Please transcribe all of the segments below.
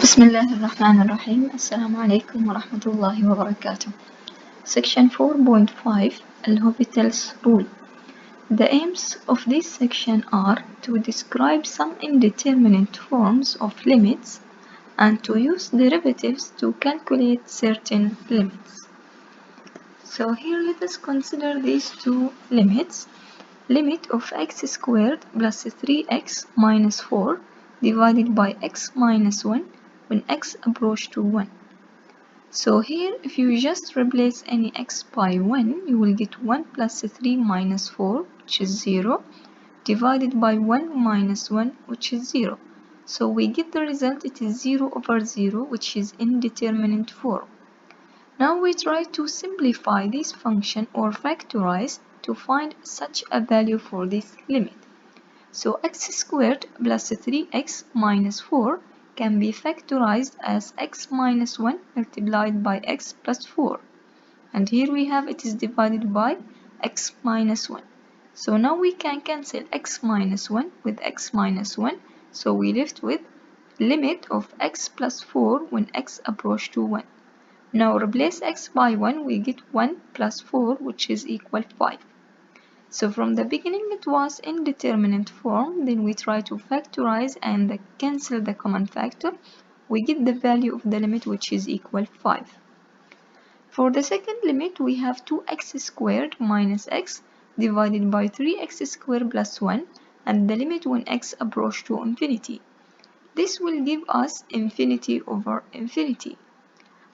بسم الله الرحمن الرحيم. السلام عليكم ورحمة الله وبركاته. Section 4.5 L'Hopital's rule. The aims of this section are to describe some indeterminate forms of limits and to use derivatives to calculate certain limits. So here let us consider these two limits. Limit of x squared plus 3x minus 4 divided by x minus 1 when x approach to 1. So here if you just replace any x by 1, you will get 1 plus 3 minus 4, which is 0, divided by 1 minus 1, which is 0. So we get the result, it is 0 over 0, which is indeterminate form. Now we try to simplify this function or factorize to find such a value for this limit. So x squared plus 3x minus 4 can be factorized as x minus 1 multiplied by x plus 4. And here we have it is divided by x minus 1. So now we can cancel x minus 1 with x minus 1. So we left with limit of x plus 4 when x approach to 1. Now replace x by 1, we get 1 plus 4, which is equal 5. So from the beginning it was indeterminate form, then we try to factorize and cancel the common factor. We get the value of the limit, which is equal 5. For the second limit, we have 2x squared minus x divided by 3x squared plus 1, and the limit when x approach to infinity. This will give us infinity over infinity.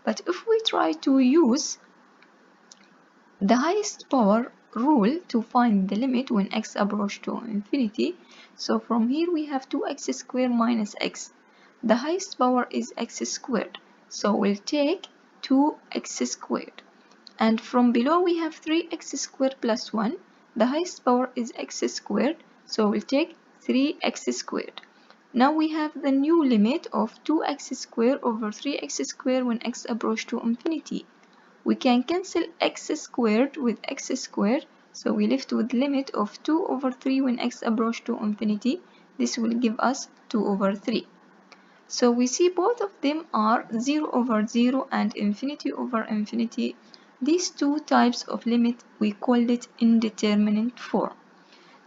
But if we try to use the highest power rule to find the limit when x approach to infinity, so from here we have 2x squared minus x. The highest power is x squared, so we'll take 2x squared. And from below we have 3x squared plus 1. The highest power is x squared, so we'll take 3x squared. Now we have the new limit of 2x squared over 3x squared when x approach to infinity. We can cancel x squared with x squared, so we left with limit of 2 over 3 when x approach to infinity. This will give us 2 over 3. So we see both of them are 0 over 0 and infinity over infinity. These two types of limit, we call it indeterminate form.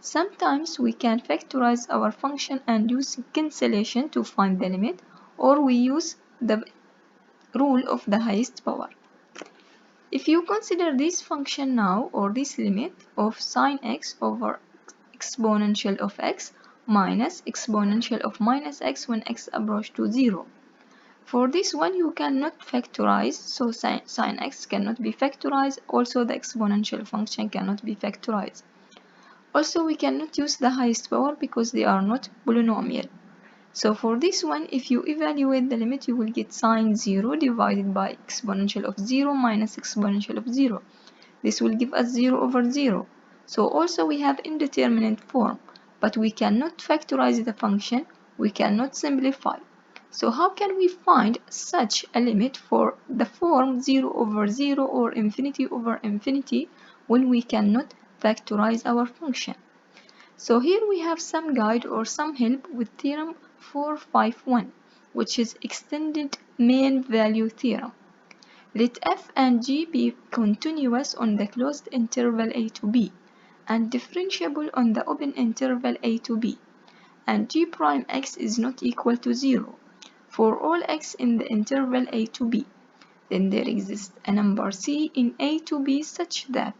Sometimes we can factorize our function and use cancellation to find the limit, or we use the rule of the highest power. If you consider this function now, or this limit of sine x over exponential of x minus exponential of minus x when x approach to 0. For this one you cannot factorize, so sine x cannot be factorized, also the exponential function cannot be factorized. Also we cannot use the highest power because they are not polynomial. So for this one, if you evaluate the limit, you will get sine 0 divided by exponential of 0 minus exponential of 0. This will give us 0 over 0. So also we have indeterminate form, but we cannot factorize the function, we cannot simplify. So how can we find such a limit for the form 0 over 0 or infinity over infinity when we cannot factorize our function? So here we have some guide or some help with Theorem 451, which is extended main value theorem. Let f and g be continuous on the closed interval a to b and differentiable on the open interval a to b, and g prime x is not equal to 0 for all x in the interval a to b. Then there exists a number c in a to b such that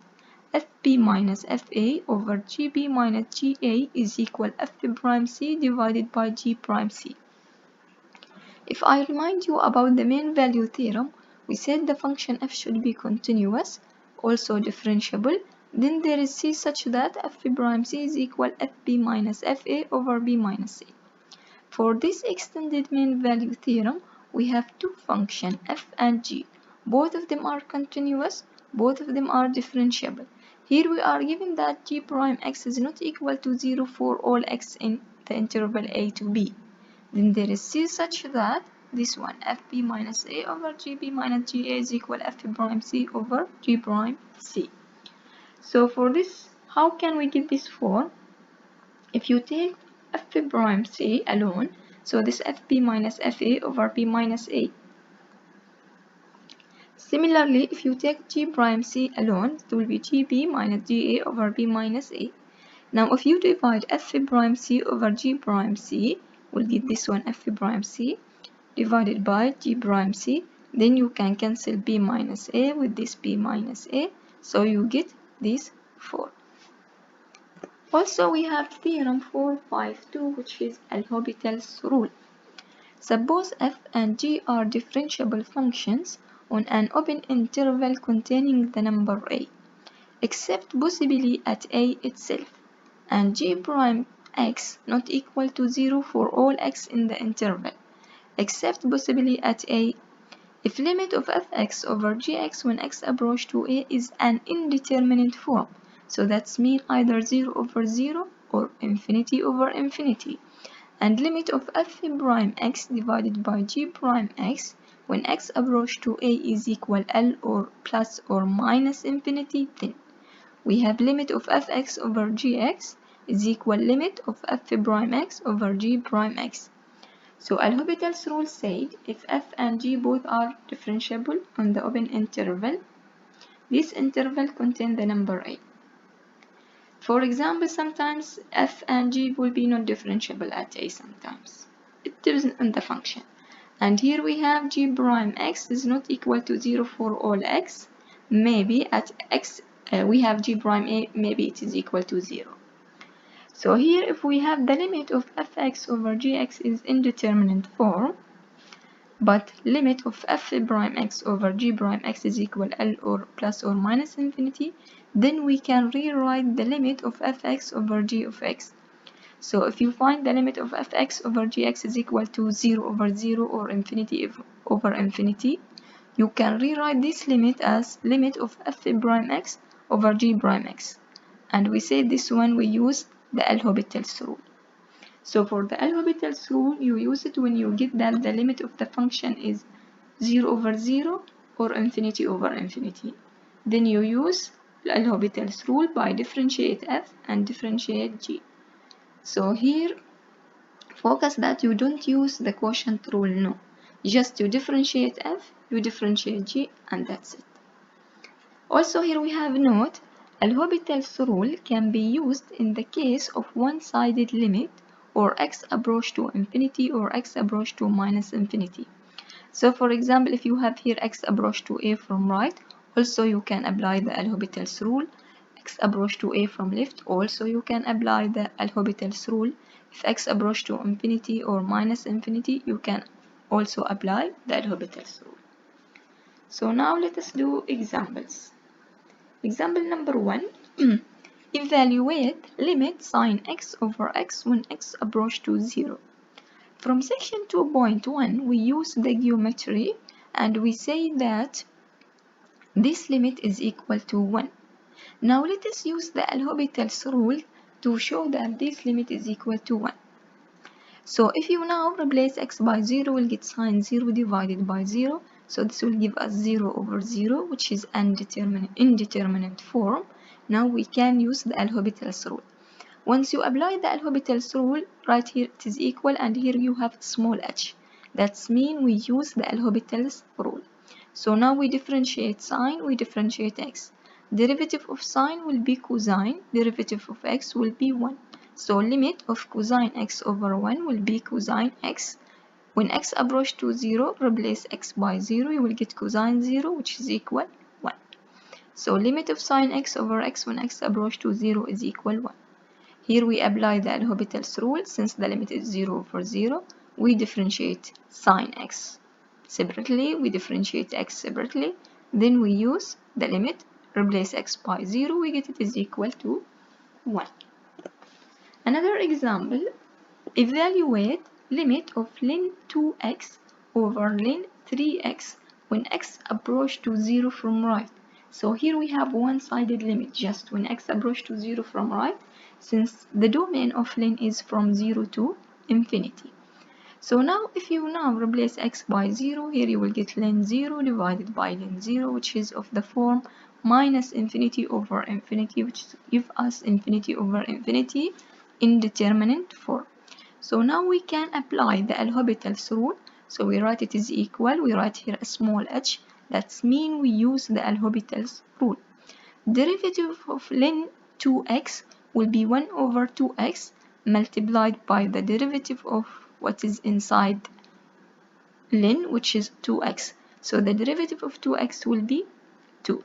fb minus fa over gb minus ga is equal f prime c divided by g prime c. If I remind you about the main value theorem, we said the function f should be continuous, also differentiable. Then there is c such that f prime c is equal fb minus fa over b minus c. For this extended main value theorem, we have two functions f and g. Both of them are continuous, both of them are differentiable. Here we are given that g prime x is not equal to 0 for all x in the interval a to b. Then there is c such that this one fb minus a over gb minus ga is equal f prime c over g prime c. So for this, how can we get this form? If you take f prime c alone, So this fb minus fa over b minus a. Similarly, if you take g prime c alone, it will be gb minus ga over b minus a. Now if you divide f prime c over g prime c, we'll get this one f prime c divided by g prime c. Then you can cancel b minus a with this b minus a, so you get this 4. Also we have theorem 452, which is L'Hopital's rule. Suppose f and g are differentiable functions on an open interval containing the number a, except possibly at a itself, and g prime x not equal to 0 for all x in the interval, except possibly at a, if limit of fx over gx when x approach to a is an indeterminate form. So that's mean either 0 over 0 or infinity over infinity. And limit of f prime x divided by g prime x when x approach to a is equal L or plus or minus infinity, then we have limit of fx over gx is equal limit of f prime x over g prime x. So L'Hopital's rule said if f and g both are differentiable on the open interval, this interval contains the number a. For example, sometimes f and g will be not differentiable at a sometimes. It depends on the function. And here we have g prime x is not equal to 0 for all x. Maybe at x we have g prime a, maybe it is equal to 0. So here if we have the limit of fx over gx is indeterminate form, but limit of f prime x over g prime x is equal L or plus or minus infinity, then we can rewrite the limit of fx over g of x. So if you find the limit of fx over gx is equal to 0 over 0 or infinity over infinity, you can rewrite this limit as limit of f prime x over g prime x. And we say this one we use the L'Hopital's rule. So for the L'Hopital's rule, you use it when you get that the limit of the function is 0 over 0 or infinity over infinity. Then you use L'Hopital's rule by differentiate f and differentiate g. So here, focus that you don't use the quotient rule, no. Just you differentiate f, you differentiate g, and that's it. Also here we have note, L'Hopital's rule can be used in the case of one-sided limit or x approach to infinity or x approach to minus infinity. So for example, if you have here x approach to a from right, also you can apply the L'Hopital's rule. X approach to a from left, also you can apply the L'Hopital's rule. If x approach to infinity or minus infinity, you can also apply the L'Hopital's rule. So now let us do examples. Example number 1. Evaluate limit sin x over x when x approach to 0. From section 2.1 we use the geometry and we say that this limit is equal to 1. Now let us use the L'Hopital's rule to show that this limit is equal to 1. So if you now replace x by 0, we'll get sin 0 divided by 0. So this will give us 0 over 0, which is indeterminate form. Now we can use the L'Hopital's rule. Once you apply the L'Hopital's rule, right here it is equal and here you have small h. That's mean we use the L'Hopital's rule. So now we differentiate sine, we differentiate x. Derivative of sine will be cosine, derivative of x will be 1. So limit of cosine x over 1 will be cosine x. When x approach to 0, replace x by 0, you will get cosine 0, which is equal 1. So limit of sine x over x when x approach to 0 is equal 1. Here we apply the L'Hopital's rule. Since the limit is 0 over 0, we differentiate sine x separately, we differentiate x separately, then we use the limit, replace x by 0, we get it is equal to 1. Another example, evaluate limit of ln 2x over ln 3x when x approach to 0 from right. So here we have one-sided limit, just when x approach to 0 from right, since the domain of ln is from 0 to infinity. So now if you now replace x by 0, here you will get ln 0 divided by ln 0, which is of the form minus infinity over infinity, which gives us infinity over infinity indeterminate form. So now we can apply the L'Hopital's rule. So we write it is equal, we write here a small h, that's mean we use the L'Hopital's rule. Derivative of ln 2x will be 1 over 2x multiplied by the derivative of what is inside ln, which is 2x. So the derivative of 2x will be 2.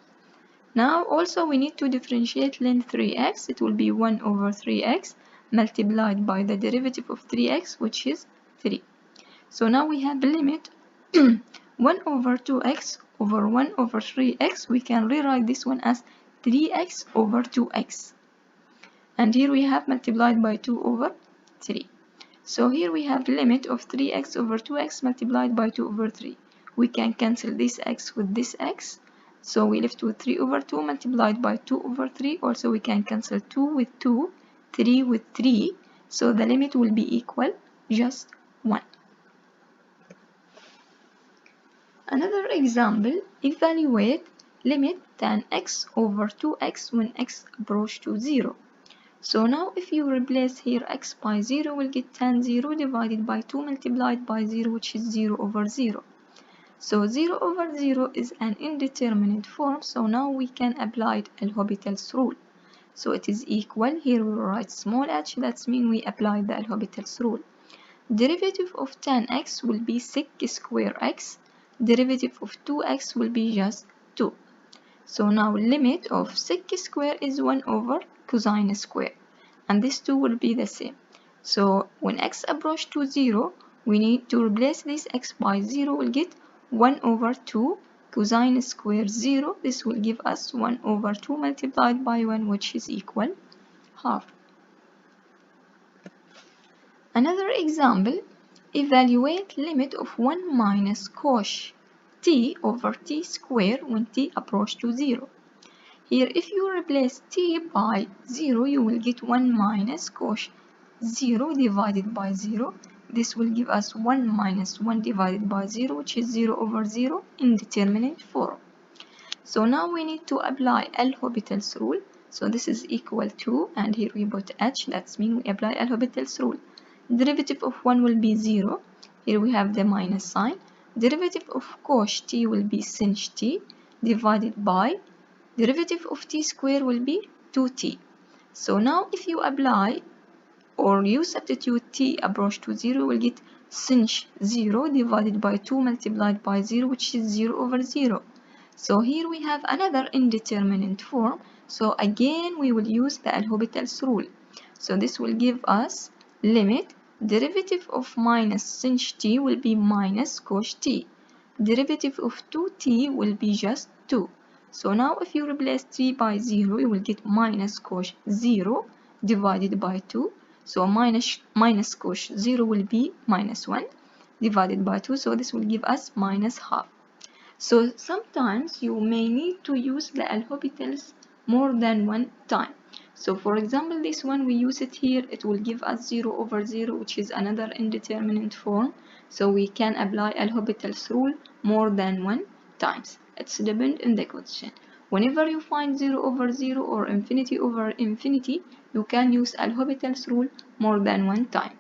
Now also we need to differentiate ln 3x. It will be 1 over 3x multiplied by the derivative of 3x, which is 3. So now we have the limit 1 over 2x over 1 over 3x. We can rewrite this one as 3x over 2x. And here we have multiplied by 2 over 3. So here we have the limit of 3x over 2x multiplied by 2 over 3. We can cancel this x with this x. So we left with 3 over 2 multiplied by 2 over 3. Also we can cancel 2 with 2, 3 with 3. So the limit will be equal just 1. Another example, evaluate limit tan x over 2x when x approach to 0. So now if you replace here x by 0, we'll get tan 0 divided by 2 multiplied by 0, which is 0 over 0. So 0 over 0 is an indeterminate form, so now we can apply L'Hopital's rule. So it is equal, here we write small h, that means we apply the L'Hopital's rule. Derivative of tan x will be sec square x, derivative of 2x will be just 2. So now limit of sec square is 1 over cosine square, and these two will be the same. So when x approach to 0, we need to replace this x by 0, we'll get 1 over 2 cosine square 0. This will give us 1 over 2 multiplied by 1, which is equal half. Another example, evaluate limit of 1 minus cos t over t square when t approach to 0. Here if you replace t by 0, you will get 1 minus cos 0 divided by 0. This will give us 1 minus 1 divided by 0, which is 0 over 0 indeterminate form. So now we need to apply L'Hopital's rule. So this is equal to, and here we put h, that means we apply L'Hopital's rule. Derivative of 1 will be 0. Here we have the minus sign. Derivative of cos t will be sin t divided by derivative of t square will be 2t. So now if you apply or you substitute t approach to 0, you will get sin 0 divided by 2 multiplied by 0, which is 0 over 0. So here we have another indeterminate form. So again we will use the L'Hopital's rule. So this will give us limit derivative of minus sin t will be minus cos t. Derivative of 2t will be just 2. So now if you replace t by 0, you will get minus cos 0 divided by 2. So minus cos 0 will be minus 1 divided by 2. So this will give us minus half. So sometimes you may need to use the L'Hopital's more than one time. So for example, this one we use it here, it will give us 0 over 0, which is another indeterminate form. So we can apply L'Hopital's rule more than one times. It's depend on the question. Whenever you find 0 over 0 or infinity over infinity, you can use L'Hopital's rule more than one time.